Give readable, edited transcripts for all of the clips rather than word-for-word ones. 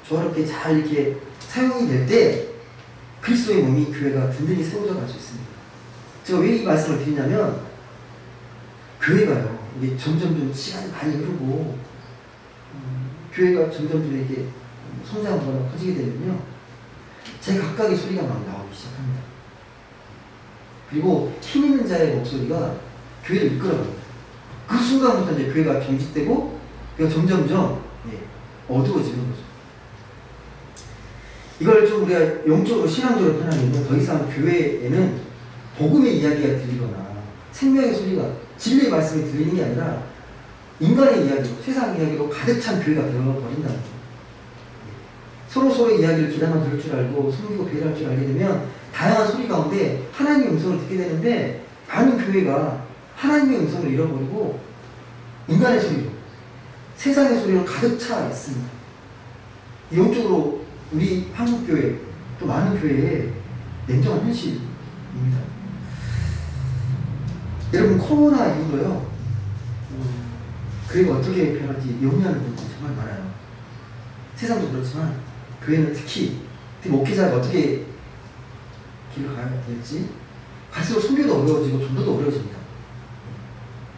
조화롭게 잘 이렇게 사용이 될 때 그리스도의 몸이 교회가 든든히 세워져 갈 수 있습니다. 제가 왜 이 말씀을 드리냐면 교회가요 이게 점점 시간이 많이 흐르고 교회가 점점 이렇게 성장하거나 커지게 되면요 제 각각의 소리가 막 나오기 시작합니다. 그리고 힘 있는 자의 목소리가 교회를 이끌어갑니다. 그 순간부터 이제 교회가 경직되고 교회가 점점점 어두워지는 거죠. 이걸 좀 우리가 영적으로 신앙적으로 편하게는 더 이상 교회에는 복음의 이야기가 들리거나 생명의 소리가 진리의 말씀이 들리는 게 아니라 인간의 이야기로 세상 이야기로 가득 찬 교회가 되어버린다는 거예요. 서로서로의 이야기를 기다만 들을 줄 알고 섬기고 배려할 줄 알게 되면 다양한 소리 가운데 하나님의 음성을 듣게 되는데 많은 교회가 하나님의 음성을 잃어버리고 인간의 소리로 세상의 소리로 가득 차 있습니다. 영적으로 우리 한국교회 또 많은 교회에 냉정한 현실입니다. 여러분 코로나 이후로요 교회가 어떻게 변할지 염려하는 분들이 정말 많아요. 세상도 그렇지만 교회는 특히 목회자가 어떻게 길을 가야 될지 갈수록 선교도 어려워지고 전도도 어려워집니다.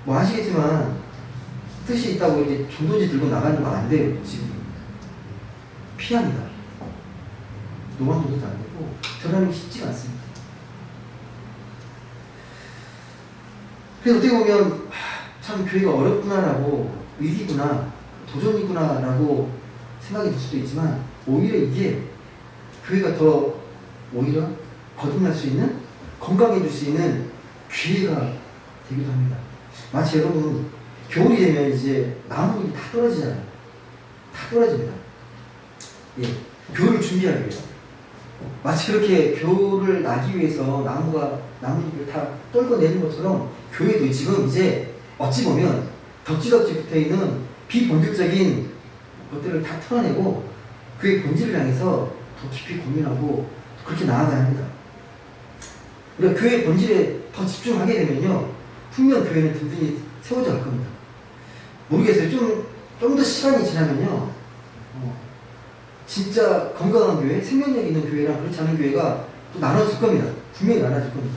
뭐 아시겠지만 뜻이 있다고 이제 전도지 들고 나가는 거 안 돼요. 지금 피합니다. 노방전도도 안 되고 전하는 게 쉽지가 않습니다. 그래서 어떻게 보면 참 교회가 어렵구나라고 위기구나 도전이구나라고 생각이 들 수도 있지만 오히려 이게 교회가 더 오히려 거듭날 수 있는 건강해질 수 있는 기회가 되기도 합니다. 마치 여러분 겨울이 되면 이제 나무잎이 다 떨어지잖아요. 다 떨어집니다. 예, 겨울을 준비하기 위해서 마치 그렇게 겨울을 나기 위해서 나무잎을 다 떨궈내는 것처럼 교회도 지금 이제 어찌 보면 덕지덕지 붙어있는 비본질적인 것들을 다 털어내고 그의 본질을 향해서 더 깊이 고민하고 그렇게 나아가야 합니다. 우리가 교회의 본질에 더 집중하게 되면요 분명 교회는 든든히 세워져 갈 겁니다. 모르겠어요. 좀 더 시간이 지나면요 진짜 건강한 교회, 생명력 있는 교회랑 그렇지 않은 교회가 또 나눠질 겁니다. 분명히 나눠질 겁니다.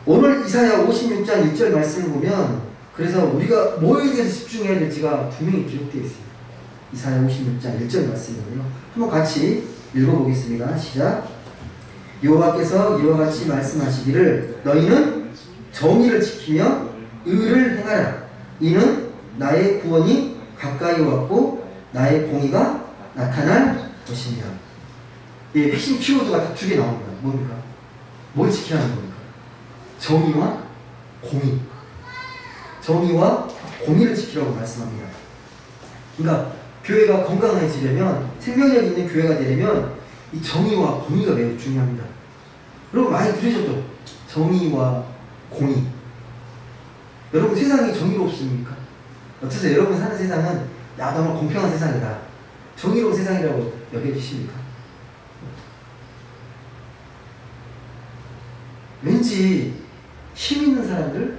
오늘 이사야 56장 1절 말씀을 보면 그래서 우리가 뭐에 대해서 집중해야 될지가 분명히 기록되어 있습니다. 이사야 56장 1절 말씀이거든요. 한번 같이 읽어보겠습니다. 시작. 여호와께서 이와 같이 말씀하시기를 너희는 정의를 지키며 의를 행하라. 이는 나의 구원이 가까이 왔고 나의 공의가 나타날 것입니다. 예, 핵심 키워드가 다 두 개 나옵니다. 뭡니까? 뭘 지켜야 하는 겁니까? 정의와 공의. 정의와 공의를 지키라고 말씀합니다. 그러니까 교회가 건강해지려면 생명력 있는 교회가 되려면 이 정의와 공의가 매우 중요합니다. 여러분 많이 들으셨죠? 정의와 공의. 여러분 세상이 정의롭습니까? 어떠세요? 여러분 사는 세상은 야 정말 공평한 세상이다. 정의로운 세상이라고 여겨주십니까? 왠지 힘 있는 사람들,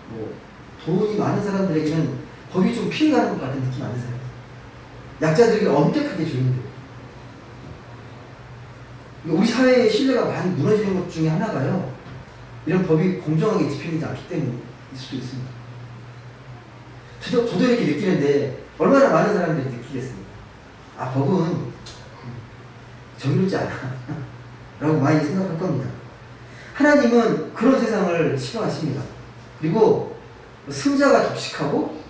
뭐 돈이 많은 사람들에게는 법이 좀 피해가는 것 같은 느낌 안 드세요? 약자들에게 엄격하게 조인데 우리 사회의 신뢰가 많이 무너지는 것 중에 하나가요 이런 법이 공정하게 집행되지 않기 때문일 수도 있습니다. 저도 이렇게 느끼는데 얼마나 많은 사람들이 느끼겠습니까? 아 법은 정의롭지 않아 라고 많이 생각할 겁니다. 하나님은 그런 세상을 싫어하십니다. 그리고 승자가 격식하고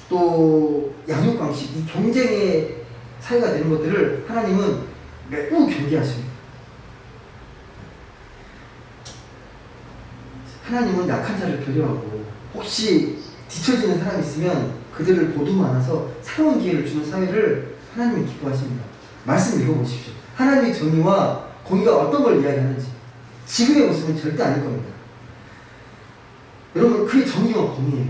또 양육강식, 이 경쟁의 사회가 되는 것들을 하나님은 매우 경계하십니다. 하나님은 약한 자를 배려하고 혹시 뒤처지는 사람이 있으면 그들을 보듬어 안아서 새로운 기회를 주는 사회를 하나님은 기뻐하십니다. 말씀 읽어보십시오. 하나님의 정의와 공의가 어떤 걸 이야기하는지 지금의 모습은 절대 아닐 겁니다. 여러분 그게 정의와 공의예요.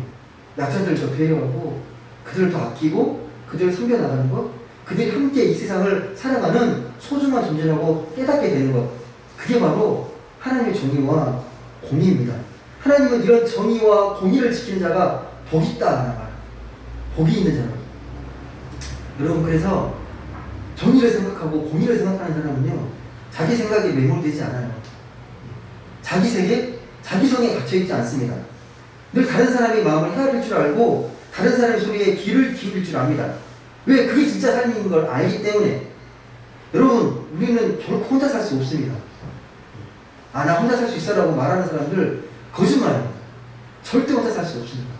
약자들을 더 배려하고 그들을 더 아끼고 그들을 섬겨나가는 것, 그들이 함께 이 세상을 살아가는 소중한 존재라고 깨닫게 되는 것, 그게 바로 하나님의 정의와 공의입니다. 하나님은 이런 정의와 공의를 지키는 자가 복이 있다 하나 말합니다. 복이 있는 자가. 여러분, 그래서 정의를 생각하고 공의를 생각하는 사람은요, 자기 생각에 매몰되지 않아요. 자기 세계, 자기 성에 갇혀있지 않습니다. 늘 다른 사람의 마음을 헤아릴 줄 알고 다른 사람의 소리에 귀를 기울일 줄 압니다. 왜? 그게 진짜 삶인 걸 알기 때문에. 여러분, 우리는 결코 혼자 살 수 없습니다. 아, 나 혼자 살 수 있어라고 말하는 사람들 거짓말입니다. 절대 혼자 살 수 없습니다.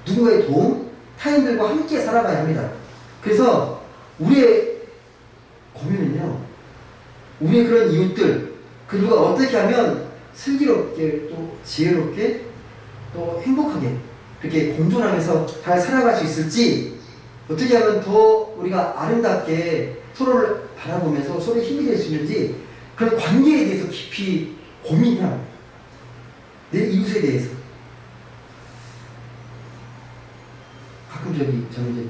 누군가의 도움, 타인들과 함께 살아가야 합니다. 그래서 우리의 고민은요, 우리의 그런 이웃들, 그 누가 어떻게 하면 슬기롭게 또 지혜롭게 또 행복하게 그렇게 공존하면서 잘 살아갈 수 있을지, 어떻게 하면 더 우리가 아름답게 서로를 바라보면서 서로의 힘이 될 수 있는지, 그런 관계에 대해서 깊이 고민해야 합니다. 내 이웃에 대해서. 가끔 저는 이제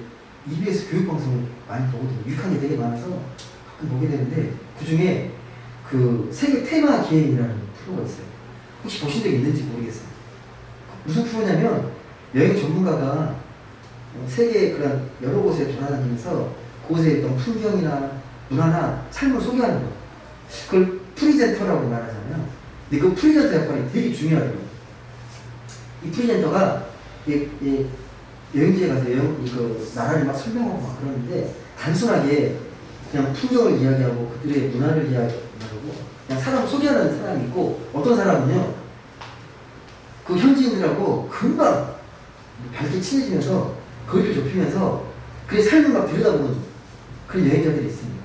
EBS 교육방송을 많이 보거든요. 유익한 게 되게 많아서 가끔 보게 되는데, 그 중에 그 세계 테마 기행이라는 프로가 있어요. 혹시 보신 적이 있는지 모르겠어요. 무슨 프로냐면, 여행 전문가가 세계 그런 여러 곳에 돌아다니면서 그곳의 어떤 풍경이나 문화나 삶을 소개하는 거예요. 그걸 프리젠터라고 말하잖아요. 근데 그 프리젠터 역할이 되게 중요하더라고요. 이 프리젠터가 여행지에 가서 그 나라를 막 설명하고 막 그러는데, 단순하게 그냥 풍경을 이야기하고 그들의 문화를 이야기하고 그냥 사람 소개하는 사람이 있고, 어떤 사람은요, 그 현지인들하고 금방 밝게 친해지면서 거리를 좁히면서 그의 삶을 막 들여다보는 그런 여행자들이 있습니다.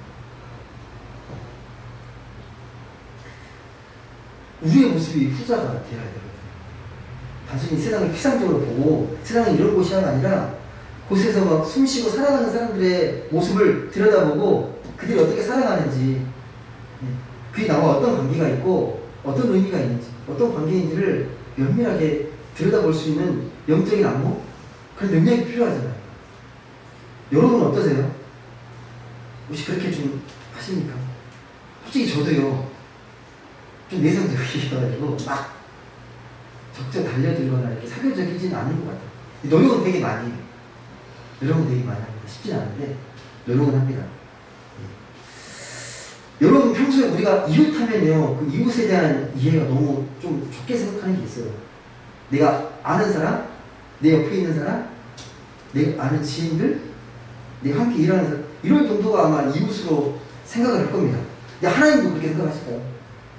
우리의 모습이 후자가 되어야 되거든요. 단순히 세상을 피상적으로 보고 세상은 이런 곳이야가 아니라, 곳에서 막 숨쉬고 살아가는 사람들의 모습을 들여다보고 그들이 어떻게 살아가는지, 그게 나와 어떤 관계가 있고 어떤 의미가 있는지, 어떤 관계인지를 면밀하게 들여다볼 수 있는 영적인 안목, 그런 능력이 필요하잖아요. 여러분은 어떠세요? 혹시 그렇게 좀 하십니까? 솔직히 저도요, 좀 내성적이어가지고 막 적극 달려들거나 이렇게 사교적이지는 않은 것 같아요. 노력은 되게 많이 해요. 노력은 되게 많이 합니다. 쉽진 않은데 노력은 합니다. 여러분, 평소에 우리가 이웃하면요, 그 이웃에 대한 이해가 너무 좀 좁게 생각하는 게 있어요. 내가 아는 사람, 내 옆에 있는 사람, 내가 아는 지인들, 내가 함께 일하는 사람, 이런 정도가 아마 이웃으로 생각을 할 겁니다. 근데 하나님도 그렇게 생각하실까요?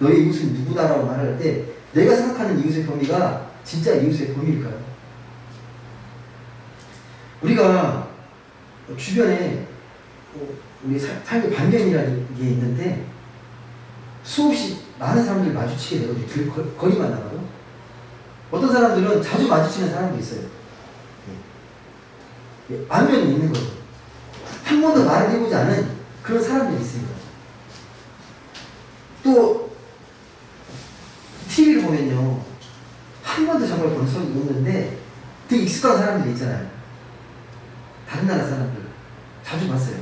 너의 이웃은 누구다라고 말할 때 내가 생각하는 이웃의 범위가 진짜 이웃의 범위일까요? 우리가 주변에 우리 삶의 반경이라는 게 있는데, 수없이 많은 사람들 마주치게 되거든요. 거리만 나가도. 어떤 사람들은 자주 마주치는 사람도 있어요. 안면이 있는 거죠. 한 번도 말을 해보지 않은 그런 사람들이 있습니다. 또 TV를 보면요, 한 번도 정말 본 적이 없는데 되게 익숙한 사람들이 있잖아요. 다른 나라 사람들 자주 봤어요.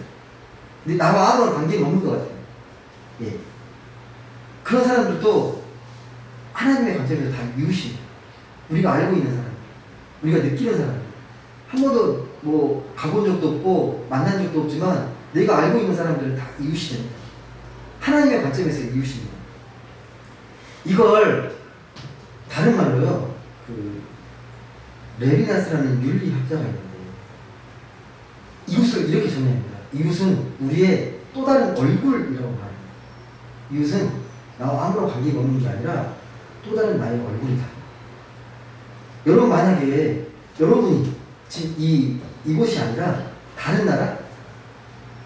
근데 나와 아무런 관계가 없는 것 같아요. 예. 그런 사람들도 하나님의 관점에서 다 이웃이, 우리가 알고 있는 사람, 우리가 느끼는 사람, 한 번도 뭐 가본 적도 없고 만난 적도 없지만 내가 알고 있는 사람들은 다 이웃이 됩니다. 하나님의 관점에서 이웃입니다. 이걸 다른 말로요, 그 레비나스라는 윤리학자가 있는데 이웃을 이렇게 정의합니다. 이웃은 우리의 또 다른 얼굴이라고 말합니다. 이웃은 나와 아무런 관계가 없는 게 아니라 또 다른 나의 얼굴이다. 여러분, 만약에 여러분이 지금 이곳이 아니라 다른 나라,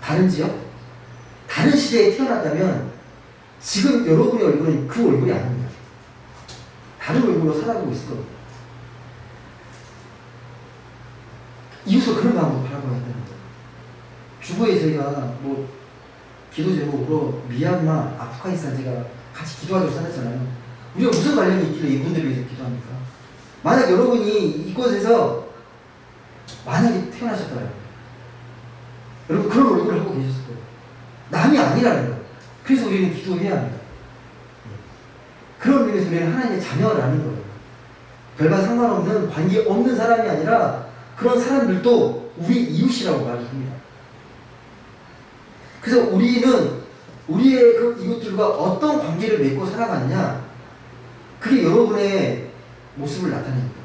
다른 지역, 다른 시대에 태어났다면 지금 여러분의 얼굴은 그 얼굴이 아닙니다. 다른 얼굴로 살아가고 있을 겁니다. 이웃을 그런 마음으로 바라봐야 된다는 거예요. 주보에 저희가 뭐 기도 제목으로 미얀마, 아프가니스탄 제가 같이 기도하자고 써놨잖아요. 우리가 무슨 관련이 있길래 이분들을 위해서 기도합니까? 만약 여러분이 이곳에서 만약에 태어나셨더라고요. 여러분, 그런 얼굴을 하고 계셨을 거예요. 남이 아니라는 거예요. 그래서 우리는 기도해야 합니다. 그런 의미에서 우리는 하나님의 자녀라는 거예요. 별반 상관없는, 관계 없는 사람이 아니라 그런 사람들도 우리 이웃이라고 말을 합니다. 그래서 우리는 우리의 그 이웃들과 어떤 관계를 맺고 살아가느냐, 그게 여러분의 모습을 나타냅니다.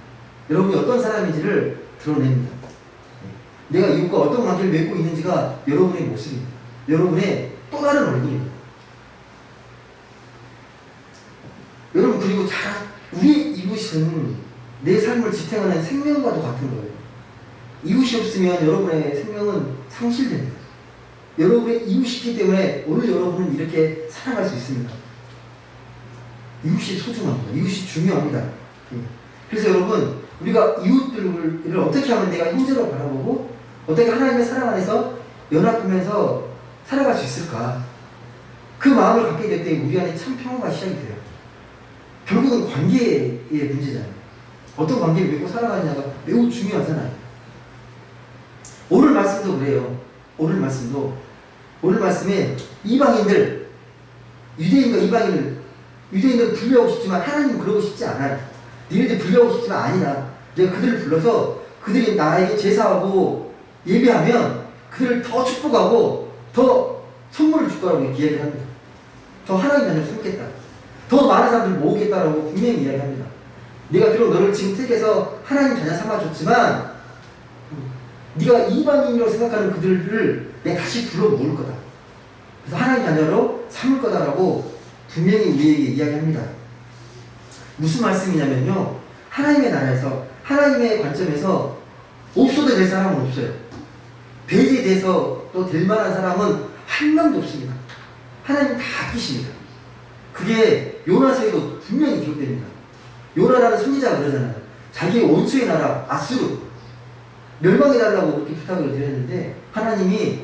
여러분이 어떤 사람인지를 드러냅니다. 내가 이웃과 어떤 관계를 맺고 있는지가 여러분의 모습입니다. 여러분의 또 다른 얼굴입니다. 여러분, 그리고 우리 이웃은 내 삶을 지탱하는 생명과도 같은 거예요. 이웃이 없으면 여러분의 생명은 상실됩니다. 여러분의 이웃이기 때문에 오늘 여러분은 이렇게 살아갈 수 있습니다. 이웃이 소중합니다. 이웃이 중요합니다. 그래서 여러분, 우리가 이웃들을 어떻게 하면 내가 형제로 바라보고 어떻게 하나님의 사랑 안에서 연합하면서 살아갈 수 있을까? 그 마음을 갖게 될 때 우리 안에 참 평화가 시작이 돼요. 결국은 관계의 문제잖아요. 어떤 관계를 맺고 살아가느냐가 매우 중요하잖아요. 오늘 말씀도 그래요. 오늘 말씀에 이방인들, 유대인과 유대인들은 분류하고 싶지만 하나님은 그러고 싶지 않아요. 너희들 분류하고 싶지만 아니다. 내가 그들을 불러서 그들이 나에게 제사하고 예배하면 그들을 더 축복하고 더 선물을 줄 거라고 이야기를 합니다. 더 하나님 자녀를 섬겠다. 더 많은 사람들을 모으겠다라고 분명히 이야기합니다. 내가 비록 너를 지금 택해서 하나님 자녀 삼아줬지만 네가 이방인이라고 생각하는 그들을 내가 다시 불러 모을 거다. 그래서 하나님 자녀로 삼을 거다라고 분명히 우리에게 이야기합니다. 무슨 말씀이냐면요, 하나님의 나라에서, 하나님의 관점에서 없어도 될 사람은 없어요. 배제돼서 또 될 만한 사람은 한 명도 없습니다. 하나님 다 아끼십니다. 그게 요나서에도 분명히 기록됩니다. 요나라는 선지자가 그러잖아요. 자기의 원수의 나라 아수르 멸망해달라고 그렇게 부탁을 드렸는데 하나님이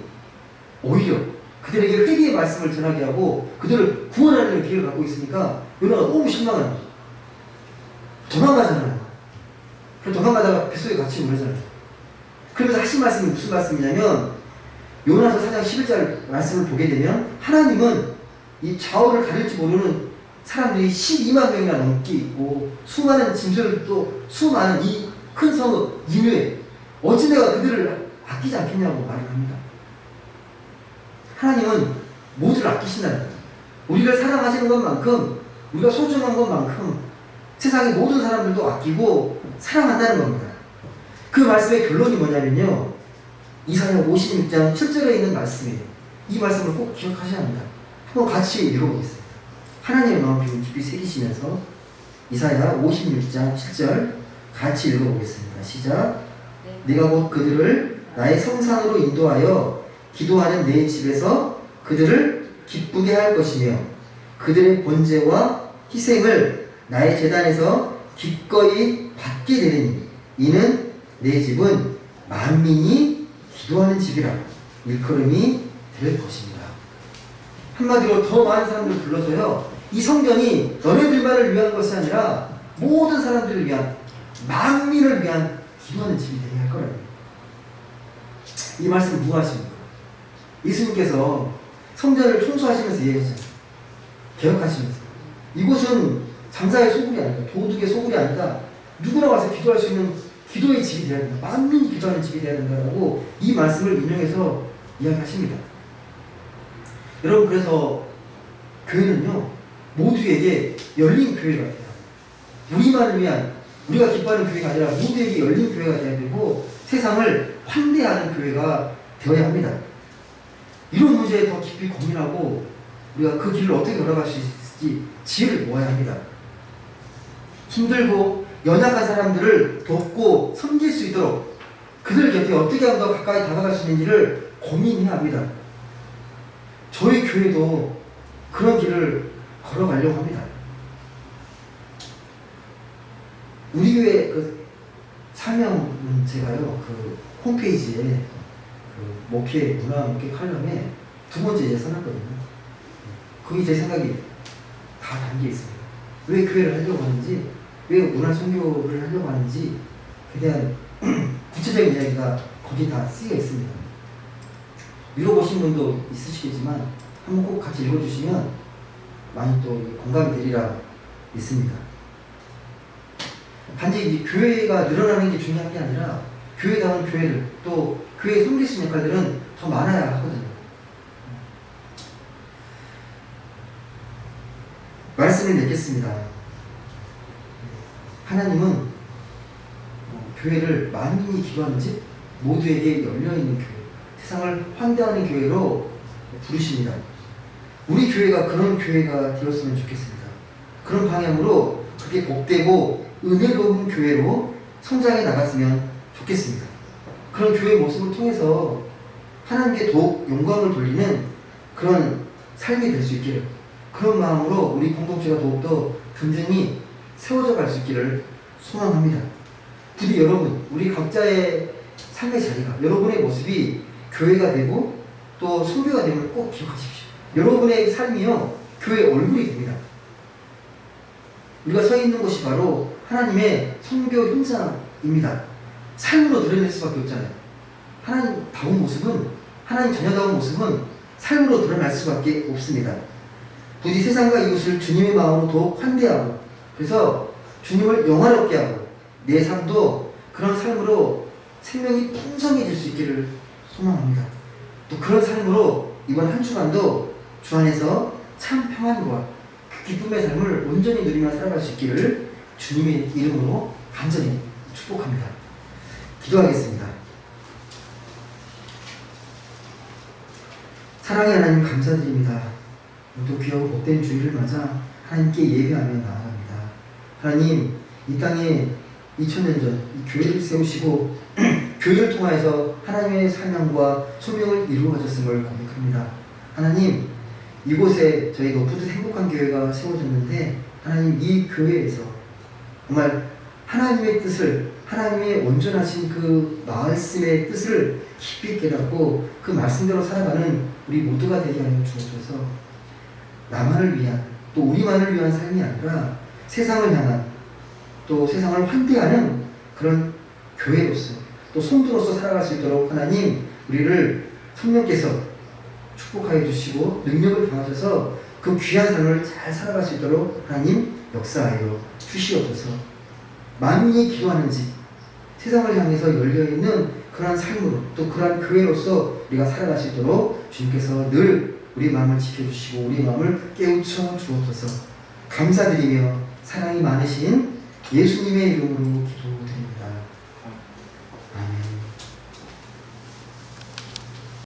오히려 그들에게 회개의 말씀을 전하게 하고 그들을 구원하려는 기회를 갖고 있으니까 요나가 너무 실망합니다. 도망가잖아요. 그래서 도망가다가 뱃속에 갇히고 그러잖아요. 그러면서 하신 말씀이 무슨 말씀이냐면, 요나서 4장 11절 말씀을 보게 되면 하나님은 이 좌우를 가릴지 모르는 사람들이 12만 명이나 넘게 있고 수많은 짐승을 또 수많은 이 큰 성읍 이누에 어찌 내가 그들을 아끼지 않겠냐고 말을 합니다. 하나님은 모두를 아끼신다는 거예요. 우리를 사랑하시는 것만큼, 우리가 소중한 것만큼 세상의 모든 사람들도 아끼고 사랑한다는 겁니다. 그 말씀의 결론이 뭐냐면요, 이사야 56장 7절에 있는 말씀이에요. 이 말씀을 꼭 기억하셔야 합니다. 한번 같이 읽어보겠습니다. 하나님의 마음 깊이 새기시면서 이사야 56장 7절 같이 읽어보겠습니다. 시작. 네가 곧 그들을 나의 성산으로 인도하여 기도하는 내 집에서 그들을 기쁘게 할 것이며 그들의 번제와 희생을 나의 제단에서 기꺼이 받게 되리니 이는 내 집은 만민이 기도하는 집이라 일컬음이 될 것입니다. 한마디로 더 많은 사람들을 불러서요, 이 성전이 너네들만을 위한 것이 아니라 모든 사람들을 위한, 만민을 위한 기도하는 집이 되게 할 거라고. 이 말씀 누가 하십니까? 예수님께서 성전을 청소하시면서 얘기하셨잖아요. 개혁하시면서. 이곳은 장사의 소굴이 아니다. 도둑의 소굴이 아니다. 누구나 와서 기도할 수 있는 기도의 집이 되어야 된다. 만민이 기도하는 집이 되어야 된다라고 이 말씀을 인용해서 이야기하십니다. 여러분, 그래서 교회는요, 모두에게 열린 교회가 돼요. 우리만을 위한, 우리가 기뻐하는 교회가 아니라 모두에게 열린 교회가 되어야 되고 세상을 환대하는 교회가 되어야 합니다. 이런 문제에 더 깊이 고민하고 우리가 그 길을 어떻게 걸어갈 수 있을지 지혜를 모아야 합니다. 힘들고 연약한 사람들을 돕고 섬길 수 있도록 그들 곁에 어떻게 하면 더 가까이 다가갈 수 있는지를 고민해야 합니다. 저희 교회도 그런 길을 걸어가려고 합니다. 우리 교회 그 사명은 제가요, 그 홈페이지에 그 목회, 문화 목회 칼럼에 두 번째 이제 써놨거든요. 거기 제 생각이 다 담겨 있습니다. 왜 교회를 하려고 하는지, 왜 문화 선교를 하려고 하는지 그에 대한 구체적인 이야기가 거기 다 쓰여 있습니다. 읽어보신 분도 있으시겠지만 한번 꼭 같이 읽어주시면 많이 또 공감이 되리라 믿습니다. 단지 이 교회가 늘어나는 게 중요한 게 아니라 교회다운 교회를, 또 교회에 섬길 수 있는 역할들은 더 많아야 하거든요. 말씀을 맺겠습니다. 하나님은 교회를 만민이 기도하는 집, 모두에게 열려있는 교회, 세상을 환대하는 교회로 부르십니다. 우리 교회가 그런 교회가 되었으면 좋겠습니다. 그런 방향으로 그게 복되고 은혜로운 교회로 성장해 나갔으면 좋겠습니다. 그런 교회의 모습을 통해서 하나님께 더욱 영광을 돌리는 그런 삶이 될 수 있기를, 그런 마음으로 우리 공동체가 더욱더 든든히 세워져 갈 수 있기를 소망합니다. 부디 여러분, 우리 각자의 삶의 자리가, 여러분의 모습이 교회가 되고 또 선교가 되면 꼭 기억하십시오. 여러분의 삶이요, 교회의 얼굴이 됩니다. 우리가 서 있는 곳이 바로 하나님의 선교 현장입니다. 삶으로 드러낼 수밖에 없잖아요. 하나님다운 모습은, 하나님 자녀다운 모습은 삶으로 드러날 수밖에 없습니다. 부디 세상과 이웃을 주님의 마음으로 더욱 환대하고, 그래서 주님을 영화롭게 하고, 내 삶도 그런 삶으로 생명이 풍성해질 수 있기를 소망합니다. 또 그런 삶으로 이번 한 주간도 주 안에서 참 평안과 그 기쁨의 삶을 온전히 누리며 살아갈 수 있기를 주님의 이름으로 간절히 축복합니다. 기도하겠습니다. 사랑의 하나님, 감사드립니다. 또 귀하고 복된 주일을 맞아 하나님께 예배하며 나아갑니다. 하나님, 이 땅에 2000년 전 이 교회를 세우시고 교회를 통하여서 하나님의 사명과 소명을 이루어 가셨음을 고백합니다. 하나님, 이곳에 저희 높은 행복한 교회가 세워졌는데, 하나님, 이 교회에서 정말 하나님의 뜻을, 하나님의 온전하신 그 말씀의 뜻을 깊이 깨닫고 그 말씀대로 살아가는 우리 모두가 되게 하여 주옵소서. 나만을 위한, 또 우리만을 위한 삶이 아니라 세상을 향한, 또 세상을 환대하는 그런 교회로서, 또 성도로서 살아갈 수 있도록 하나님, 우리를 성령께서 축복하여 주시고 능력을 더하셔서 그 귀한 삶을 잘 살아갈 수 있도록 하나님 역사하여 주시옵소서. 만민이 기도하는 집, 세상을 향해서 열려있는 그러한 삶으로, 또 그러한 교회로서 우리가 살아갈 수 있도록 주님께서 늘 우리 마음을 지켜주시고 우리 마음을 깨우쳐 주옵소서. 감사드리며 사랑이 많으신 예수님의 이름으로 기도합니다.